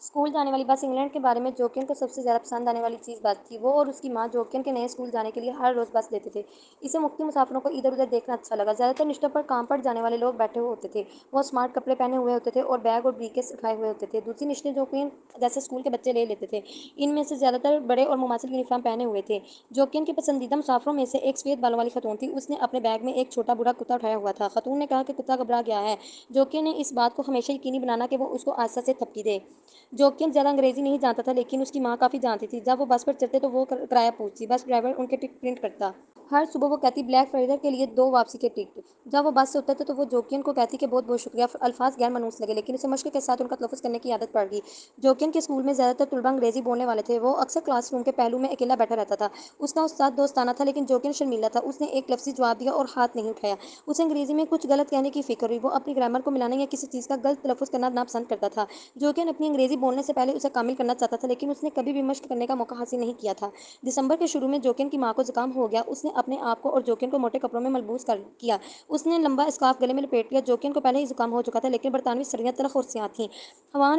School جانے والی بس انگلینڈ کے بارے میں جوکین کو سب سے زیادہ پسند آنے والی چیز بات تھی۔ وہ اور اس کی ماں جوکین کے نئے اسکول جانے کے لیے ہر روز بس لیتے تھے۔ اسے مفتی مسافروں کو ادھر ادھر دیکھنا اچھا لگا۔ زیادہ تر نشستوں پر کام پر جانے والے لوگ بیٹھے ہوتے تھے۔ وہ اسمارٹ کپڑے پہنے ہوئے ہوتے تھے اور بیگ اور بریکس اٹھائے ہوئے ہوتے تھے۔ دوسری نشستیں جوکین جیسے اسکول کے بچے لے لیتے تھے۔ ان میں سے زیادہ تر بڑے اور مماثل یونیفارم پہنے ہوئے تھے۔ جوکین کی پسندیدہ مسافروں میں سے ایک سفید بالوں والی خاتون تھی۔ اس نے اپنے بیگ میں ایک چھوٹا بوڑھا کتا اٹھایا ہوا تھا۔ خاتون نے کہا کہ کتا گھبرا گیا ہے۔ جوکین نے اس بات کو ہمیشہ یقینی بنانا کہ وہ اس کو آہستہ سے تھپکی دے۔ جوکین زیادہ انگریزی نہیں جانتا تھا لیکن اس کی ماں کافی جانتی تھی۔ جب وہ بس پر چڑھتے تو وہ کرایہ پوچھتی۔ بس ڈرائیور ان کے ٹکٹ پرنٹ کرتا۔ ہر صبح وہ کہتی بلیک فرائیڈے کے لیے 2 واپسی کے ٹکٹ۔ جب وہ بس سے اترتے تو وہ جوکین کو کہتی کہ بہت بہت شکریہ۔ الفاظ غیر ملموس لگے لیکن اسے مشق کے ساتھ ان کا تلفظ کرنے کی عادت پڑ گئی۔ جوکین کے اسکول میں زیادہ تر طلبہ انگریزی بولنے والے تھے۔ وہ اکثر کلاس روم کے پہلو میں اکیلا بیٹھا رہتا تھا۔ اس کا استاد دوستانہ تھا لیکن جوکین شرمیلا تھا۔ اس نے ایک لفظی جواب دیا اور ہاتھ نہیں اٹھایا۔ اسے انگریزی میں کچھ غلط کہنے کی فکر ہوئی۔ وہ اپنی گرامر کو ملانے یا کسی چیز کا غلط تلفظ کرنا ناپسند کرتا تھا۔ جوکین اپنی انگریزی بولنے سے پہلے اسے کامل کرنا چاہتا تھا لیکن اس نے کبھی بھی مشق کرنے کا موقع حاصل نہیں کیا تھا۔ دسمبر کے شروع میں جوکین کی ماں کو زکام ہو گیا۔ اس نے اپنے آپ کو اور جوکین کو موٹے کپڑوں میں ملبوس کیا۔ اس نے لمبا اسکارف گلے میں لپیٹ لیا۔ جوکین کو پہلے ہی زکام ہو چکا تھا لیکن برطانوی سردیاں تلخ اور سیاہ تھیں۔ ہوا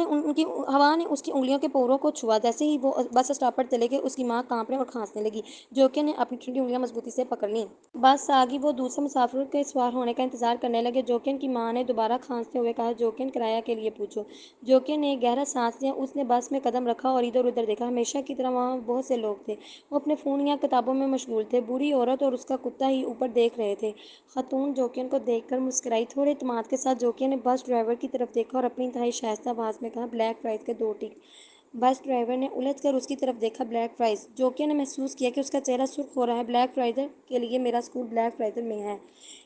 نے اس کی انگلیوں کے پوروں کو چھوا۔ جیسے ہی وہ بس اسٹاپ پر چلے گئے اس کی ماں کانپنے اور کھانسنے لگی۔ جوکین نے اپنی ٹھنڈی انگلیاں مضبوطی سے پکڑ لیں۔ بس آ گئی۔ وہ دوسرے مسافروں کے سوار ہونے کا انتظار کرنے لگے۔ جوکین کی ماں نے دوبارہ کھانستے ہوئے کہا جوکین کرایہ کے لیے پوچھو۔ جوکین نے ایک گہرا سانس لیا۔ اس نے بس میں قدم رکھا اور ادھر ادھر دیکھا۔ ہمیشہ کی طرح وہاں بہت سے لوگ تھے۔ وہ اپنے فون یا کتابوں میں مشغول تھے۔ بوڑھی عورت اور اس کا کتا ہی اوپر دیکھ رہے تھے۔ خاتون جوکین کو دیکھ کر مسکرائی۔ تھوڑے اعتماد کے ساتھ جوکین نے بس ڈرائیور کی طرف دیکھا اور اپنی انتہائی شائستہ آواز میں کہا بلیک فرائیڈے کے 2 ٹکٹ۔ بس ڈرائیور نے الجھ کر اس کی طرف دیکھا بلیک فرائیڈے۔ جوکین نے محسوس کیا کہ اس کا چہرہ سرخ ہو رہا ہے۔ بلیک فرائیڈے کے لیے میرا اسکول بلیک فرائیڈے میں ہے۔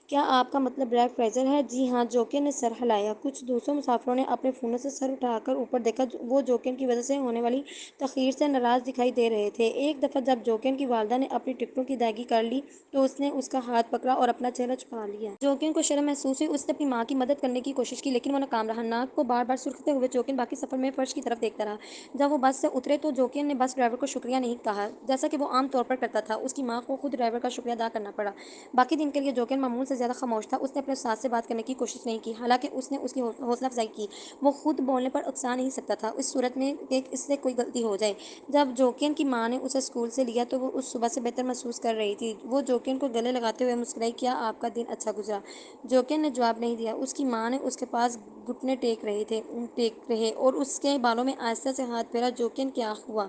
کیا آپ کا مطلب بلیک فرائیڈے ہے؟ جی ہاں، جوکین نے سر ہلایا۔ کچھ دوسرے مسافروں نے اپنے فونوں سے سر اٹھا کر اوپر دیکھا۔ وہ جوکین کی وجہ سے ہونے والی تاخیر سے ناراض دکھائی دے رہے تھے۔ ایک دفعہ جب جوکین کی والدہ نے اپنی ٹکٹوں کی ادائیگی کر لی تو اس نے اس کا ہاتھ پکڑا اور اپنا چہرہ چھپا لیا۔ جوکین کو شرم محسوس ہوئی۔ اس نے اپنی ماں کی مدد کرنے کی کوشش کی لیکن وہ ناکام رہا۔ ناک کو بار بار سرختے ہوئے جوکین باقی سفر میں فرش کی طرف دیکھتا رہا۔ جب وہ بس سے اترے تو جوکین نے بس ڈرائیور کو شکریہ نہیں کہا جیسا کہ وہ عام طور پر کرتا تھا۔ اس کی ماں کو خود ڈرائیور کا شکریہ ادا کرنا پڑا۔ باقی دن کے لیے جوکین معمول سے زیادہ خاموش تھا۔ اس نے اپنے استاد سے بات کرنے کی کوشش نہیں کی حالانکہ اس نے اس کی حوصلہ افزائی کی۔ وہ خود بولنے پر اکسا نہیں سکتا تھا اس صورت میں کہ اس سے کوئی غلطی ہو جائے۔ جب جوکین کی ماں نے اسے اسکول سے لیا تو وہ اس صبح سے بہتر محسوس کر رہی تھی۔ وہ جوکین کو گلے لگاتے ہوئے مسکرائی کیا آپ کا دن اچھا گزرا؟ جوکین نے جواب نہیں دیا۔ اس کی ماں نے اس کے پاس گھٹنے ٹیک رہے اور اس کے بالوں میں آہستہ سے ہاتھ پھیرا۔ جوکین کیا ہوا؟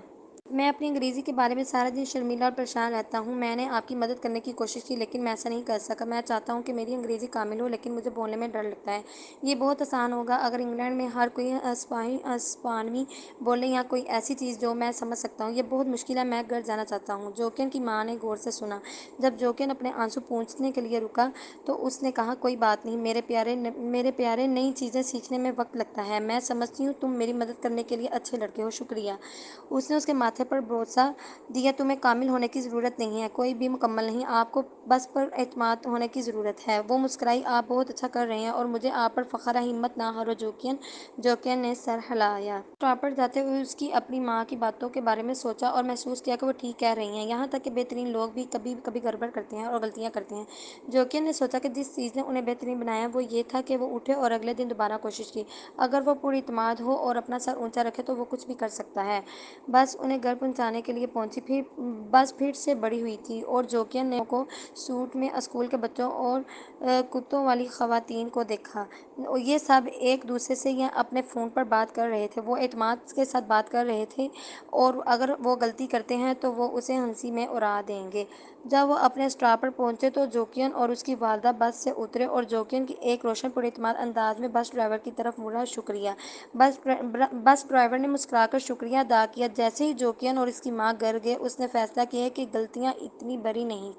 میں اپنی انگریزی کے بارے میں سارا دن شرمیلا اور پریشان رہتا ہوں۔ میں نے آپ کی مدد کرنے کی کوشش کی لیکن میں ایسا نہیں کر سکا۔ میں چاہتا ہوں کہ میری انگریزی کامل ہو لیکن مجھے بولنے میں ڈر لگتا ہے۔ یہ بہت آسان ہوگا اگر انگلینڈ میں ہر کوئی ہسپانوی بولے یا کوئی ایسی چیز جو میں سمجھ سکتا ہوں۔ یہ بہت مشکل ہے۔ میں گھر جانا چاہتا ہوں۔ جوکین کی ماں نے غور سے سنا۔ جب جوکین اپنے آنسو پونچھنے کے لیے رکا تو اس نے کہا کوئی بات نہیں میرے پیارے، نئی چیزیں سیکھنے میں وقت لگتا ہے۔ میں سمجھتی ہوں تم میری مدد کرنے کے لیے اچھے لڑکے ہو۔ شکریہ۔ اس نے اس کے ماتھے پر بوسہ دیا۔ تمہیں کامل ہونے کی ضرورت نہیں ہے۔ کوئی بھی مکمل نہیں۔ آپ کو بس پر اعتماد ہونے کی ضرورت ہے۔ وہ مسکرائی۔ آپ بہت اچھا کر رہے ہیں اور مجھے آپ پر فخر ہے۔ ہمت نہ ہارو جوکین۔ جوکین نے سر ہلایا۔ اسٹاپ پر جاتے ہوئے اس کی اپنی ماں کی باتوں کے بارے میں سوچا اور محسوس کیا کہ وہ ٹھیک کہہ رہی ہیں۔ یہاں تک کہ بہترین لوگ بھی کبھی کبھی گڑبڑ کرتے ہیں اور غلطیاں کرتے ہیں۔ جوکین نے سوچا کہ جس چیز نے انہیں بہترین بنایا وہ یہ تھا کہ وہ اٹھے اور اگلے دن دوبارہ کوشش کی۔ اگر وہ پر اعتماد ہو اور اپنا سر اونچا رکھے تو وہ کچھ بھی کر سکتا ہے۔ بس انہیں گھر پہنچانے کے لیے پہنچی۔ بس پھر سے بڑھی ہوئی تھی اور جوکین نے کو سوٹ میں اسکول کے بچوں اور کتوں والی خواتین کو دیکھا۔ یہ سب ایک دوسرے سے یا اپنے فون پر بات کر رہے تھے۔ وہ اعتماد کے ساتھ بات کر رہے تھے اور اگر وہ غلطی کرتے ہیں تو وہ اسے ہنسی میں اڑا دیں گے۔ جب وہ اپنے اسٹاپ پر پہنچے تو جوکین اور اس کی والدہ بس سے اترے اور جوکین ایک روشن پر اعتماد انداز میں بس ڈرائیور کی طرف مڑا۔ شکریہ۔ بس ڈرائیور نے مسکرا کر شکریہ ادا کیا۔ جیسے ہی جوکین اور اس کی ماں گھر گئے اس نے فیصلہ کیا کہ غلطیاں اتنی بڑی نہیں تھیں۔